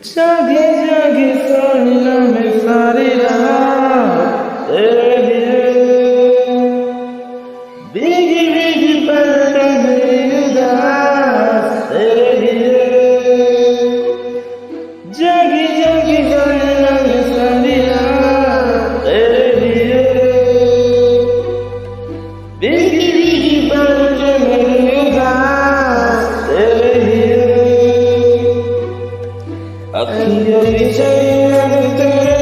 जागे जागे सोना में सारी रात तेरे लिए भीगी भीगी पलकों में उदास तेरे लिए जागे जागे सोना में सारी रात तेरे लिए भीगी भीगी पलकों में उदास तेरे लिए अखियों की चैन तेरे